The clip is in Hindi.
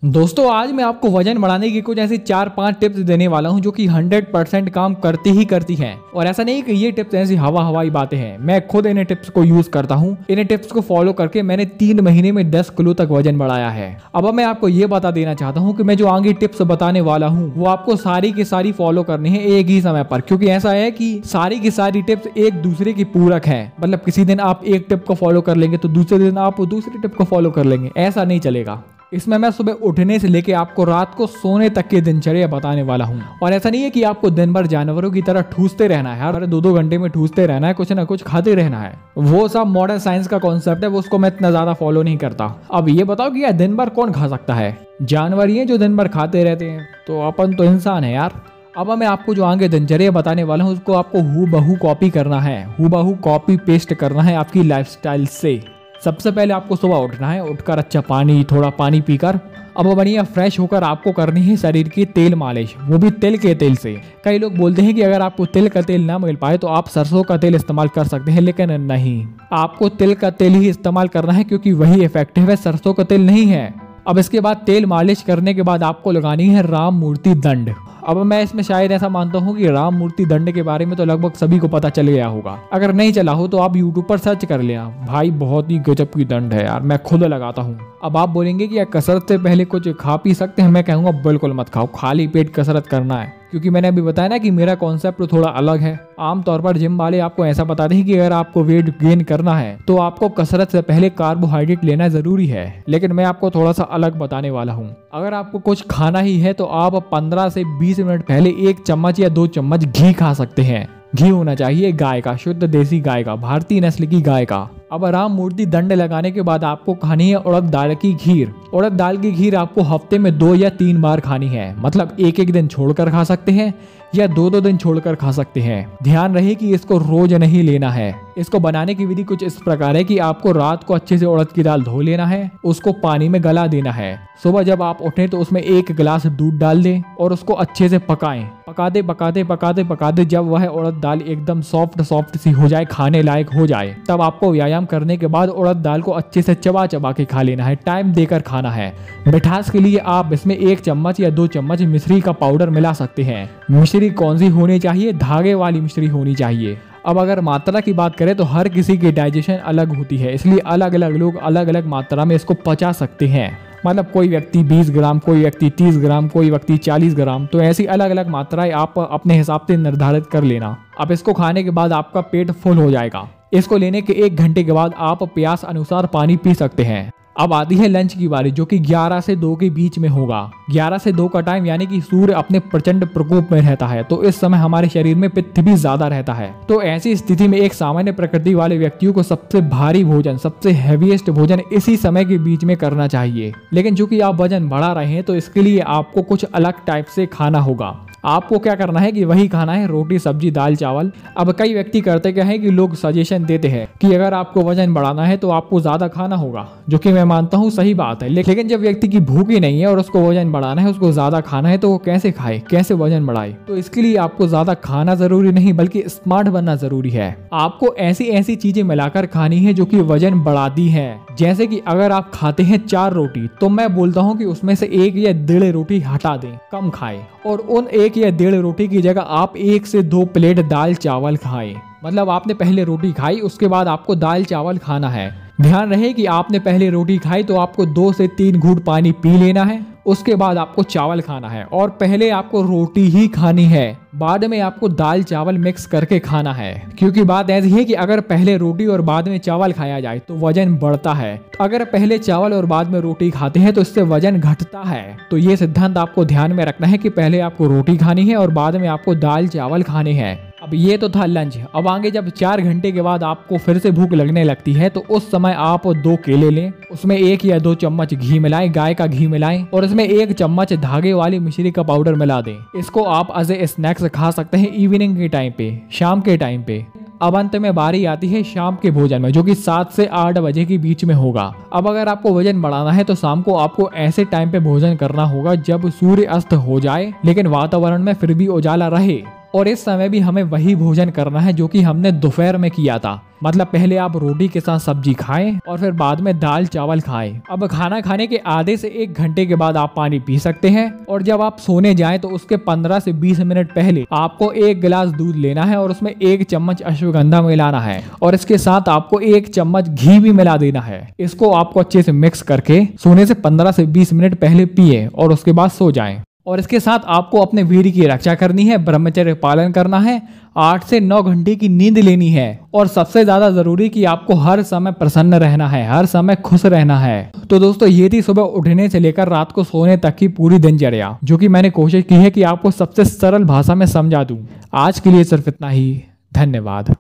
दोस्तों आज मैं आपको वजन बढ़ाने की कुछ ऐसी 4-5 टिप्स देने वाला हूं जो कि 100% काम करती ही करती हैं। और ऐसा नहीं कि ये टिप्स ऐसी हवाई बातें हैं, मैं खुद इन टिप्स को यूज करता हूं। इन टिप्स को फॉलो करके मैंने 3 महीने में 10 किलो तक वजन बढ़ाया है। अब मैं आपको ये बता देना चाहता हूँ कि मैं जो आगे टिप्स बताने वाला हूँ वो आपको सारी की सारी फॉलो करनी है एक ही समय पर, क्योंकि ऐसा है कि सारी की सारी टिप्स एक दूसरे की पूरक है। मतलब किसी दिन आप एक टिप को फॉलो कर लेंगे तो दूसरे दिन आप दूसरी टिप को फॉलो कर लेंगे, ऐसा नहीं चलेगा। इसमें मैं सुबह उठने से लेके आपको रात को सोने तक की दिनचर्या बताने वाला हूँ। और ऐसा नहीं है कि आपको दिन भर जानवरों की तरह ठूसते रहना है, हर 2-2 घंटे में ठूसते रहना है, कुछ ना कुछ खाते रहना है। वो सब मॉडर्न साइंस का कॉन्सेप्ट है, वो उसको मैं इतना ज्यादा फॉलो नहीं करता। अब ये बताओ कि यार दिन भर कौन खा सकता है? जानवर ही है जो दिन भर खाते रहते हैं, तो अपन तो इंसान है यार। अब मैं आपको जो आगे दिनचर्या बताने वाला हूँ उसको आपको हूबहू कॉपी करना है, हूबहू कॉपी पेस्ट करना है आपकी लाइफस्टाइल से। सबसे पहले आपको सुबह उठना है, उठकर अच्छा थोड़ा पानी पीकर अब बढ़िया फ्रेश होकर आपको करनी है शरीर की तेल मालिश, वो भी तिल के तेल से। कई लोग बोलते हैं कि अगर आपको तिल का तेल ना मिल पाए तो आप सरसों का तेल इस्तेमाल कर सकते हैं, लेकिन नहीं, आपको तिल का तेल ही इस्तेमाल करना है क्योंकि वही इफेक्टिव है, सरसों का तेल नहीं है। अब इसके बाद तेल मालिश करने के बाद आपको लगानी है राम मूर्ति दंड। अब मैं इसमें शायद ऐसा मानता हूँ कि राम मूर्ति दंड के बारे में तो लगभग सभी को पता चल गया होगा। अगर नहीं चला हो तो आप यूट्यूब पर सर्च कर लेना, भाई बहुत ही गजब की दंड है यार, मैं खुद लगाता हूँ। अब आप बोलेंगे कि यार कसरत से पहले कुछ खा पी सकते हैं? मैं कहूँगा बिल्कुल मत खाओ, खाली पेट कसरत करना है, क्योंकि मैंने अभी बताया ना कि मेरा कॉन्सेप्ट थोड़ा अलग है। आमतौर पर जिम वाले आपको ऐसा बताते हैं कि अगर आपको वेट गेन करना है तो आपको कसरत से पहले कार्बोहाइड्रेट लेना जरूरी है, लेकिन मैं आपको थोड़ा सा अलग बताने वाला हूँ। अगर आपको कुछ खाना ही है तो आप 15 से 20 मिनट पहले 1 चम्मच या 2 चम्मच घी खा सकते हैं। घी होना चाहिए गाय का, शुद्ध देसी गाय का, भारतीय नस्ल की गाय का। अब राम मूर्ति दंड लगाने के बाद आपको खानी है उड़द दाल की खीर। उड़द दाल की खीर आपको हफ्ते में 2 या 3 बार खानी है, मतलब एक दिन छोड़कर खा सकते हैं या 2-2 दिन छोड़कर खा सकते हैं। ध्यान रहे कि इसको रोज नहीं लेना है। इसको बनाने की विधि कुछ इस प्रकार है कि आपको रात को अच्छे से उड़द की दाल धो लेना है, उसको पानी में गला देना है। सुबह जब आप उठें तो उसमें 1 गिलास दूध डाल दें और उसको अच्छे से पकाएं। पकाते जब वह उड़द दाल एकदम सॉफ्ट सी हो जाए, खाने लायक हो जाए, तब आपको व्यायाम करने के बाद उड़द दाल को अच्छे से चबा के खा लेना है, टाइम देकर खाना है। मिठास के लिए आप इसमें 1 चम्मच या 2 चम्मच मिश्री का पाउडर मिला सकते हैं। मिश्री कौन सी होनी चाहिए? धागे वाली मिश्री होनी चाहिए। अब अगर मात्रा की बात करें तो हर किसी की डाइजेशन अलग होती है, इसलिए अलग अलग लोग अलग अलग मात्रा में इसको पचा सकते हैं। मतलब कोई व्यक्ति 20 ग्राम, कोई व्यक्ति 30 ग्राम, कोई व्यक्ति 40 ग्राम, तो ऐसी अलग अलग मात्राएं आप अपने हिसाब से निर्धारित कर लेना। अब इसको खाने के बाद आपका पेट फुल हो जाएगा। इसको लेने के 1 घंटे के बाद आप प्यास अनुसार पानी पी सकते हैं। अब आती है लंच की बारी, जो कि 11 से 2 के बीच में होगा। 11 से 2 का टाइम यानी कि सूर्य अपने प्रचंड प्रकोप में रहता है, तो इस समय हमारे शरीर में पित्त भी ज्यादा रहता है। तो ऐसी स्थिति में एक सामान्य प्रकृति वाले व्यक्तियों को सबसे भारी भोजन, सबसे हैवीएस्ट भोजन इसी समय के बीच में करना चाहिए। लेकिन चूंकि आप वजन बढ़ा रहे हैं तो इसके लिए आपको कुछ अलग टाइप से खाना होगा। आपको क्या करना है कि वही खाना है, रोटी सब्जी दाल चावल। अब कई व्यक्ति करते क्या है कि लोग सजेशन देते हैं कि अगर आपको वजन बढ़ाना है तो आपको ज्यादा खाना होगा, जो कि मैं मानता हूँ सही बात है। लेकिन जब व्यक्ति की भूख ही नहीं है और उसको वजन बढ़ाना है, उसको ज्यादा खाना है, तो वो कैसे खाए, कैसे वजन बढ़ाए? तो इसके लिए आपको ज्यादा खाना जरूरी नहीं बल्कि स्मार्ट बनना जरूरी है। आपको ऐसी चीजें मिलाकर खानी है जो कि वजन बढ़ाती है। जैसे कि अगर आप खाते हैं 4 रोटी, तो मैं बोलता हूँ कि उसमें से 1 या 1.5 रोटी हटा दें, कम खाएं, और उन 1 या 1.5 रोटी की जगह आप 1 से 2 प्लेट दाल चावल खाएं। मतलब आपने पहले रोटी खाई, उसके बाद आपको दाल चावल खाना है। ध्यान रहे कि आपने पहले रोटी खाई तो आपको 2 से 3 घूंट पानी पी लेना है, उसके बाद आपको चावल खाना है, और पहले आपको रोटी ही खानी है, बाद में आपको दाल चावल मिक्स करके खाना है। क्योंकि बात ऐसी है कि अगर पहले रोटी और बाद में चावल खाया जाए तो वजन बढ़ता है, तो अगर पहले चावल और बाद में रोटी खाते हैं तो इससे वजन घटता है। तो ये सिद्धांत आपको ध्यान में रखना है कि पहले आपको रोटी खानी है और बाद में आपको दाल चावल खाने हैं। अब ये तो था लंच। अब आगे जब 4 घंटे के बाद आपको फिर से भूख लगने लगती है तो उस समय आप 2 केले लें, उसमें 1 या 2 चम्मच घी मिलाएं, गाय का घी मिलाएं, और इसमें 1 चम्मच धागे वाली मिश्री का पाउडर मिला दें। इसको आप एज ए स्नैक्स खा सकते हैं इवनिंग के टाइम पे, शाम के टाइम पे। अब अंत में बारी आती है शाम के भोजन में, जो कि 7 से 8 बजे के बीच में होगा। अब अगर आपको वजन बढ़ाना है तो शाम को आपको ऐसे टाइम पे भोजन करना होगा जब सूर्य अस्त हो जाए लेकिन वातावरण में फिर भी उजाला रहे और इस समय भी हमें वही भोजन करना है जो कि हमने दोपहर में किया था। मतलब पहले आप रोटी के साथ सब्जी खाएं और फिर बाद में दाल चावल खाएं। अब खाना खाने के आधे से 1 घंटे के बाद आप पानी पी सकते हैं और जब आप सोने जाएं तो उसके 15 से 20 मिनट पहले आपको 1 गिलास दूध लेना है और उसमें 1 चम्मच अश्वगंधा मिलाना है और इसके साथ आपको 1 चम्मच घी भी मिला देना है। इसको आपको अच्छे से मिक्स करके सोने से 15 से 20 मिनट पहले पिए और उसके बाद सो जाएं। और इसके साथ आपको अपने वीर्य की रक्षा करनी है, ब्रह्मचर्य पालन करना है, 8 से 9 घंटे की नींद लेनी है और सबसे ज्यादा जरूरी कि आपको हर समय प्रसन्न रहना है, हर समय खुश रहना है। तो दोस्तों ये थी सुबह उठने से लेकर रात को सोने तक की पूरी दिनचर्या, जो कि मैंने कोशिश की है कि आपको सबसे सरल भाषा में समझा दूं। आज के लिए सिर्फ इतना ही। धन्यवाद।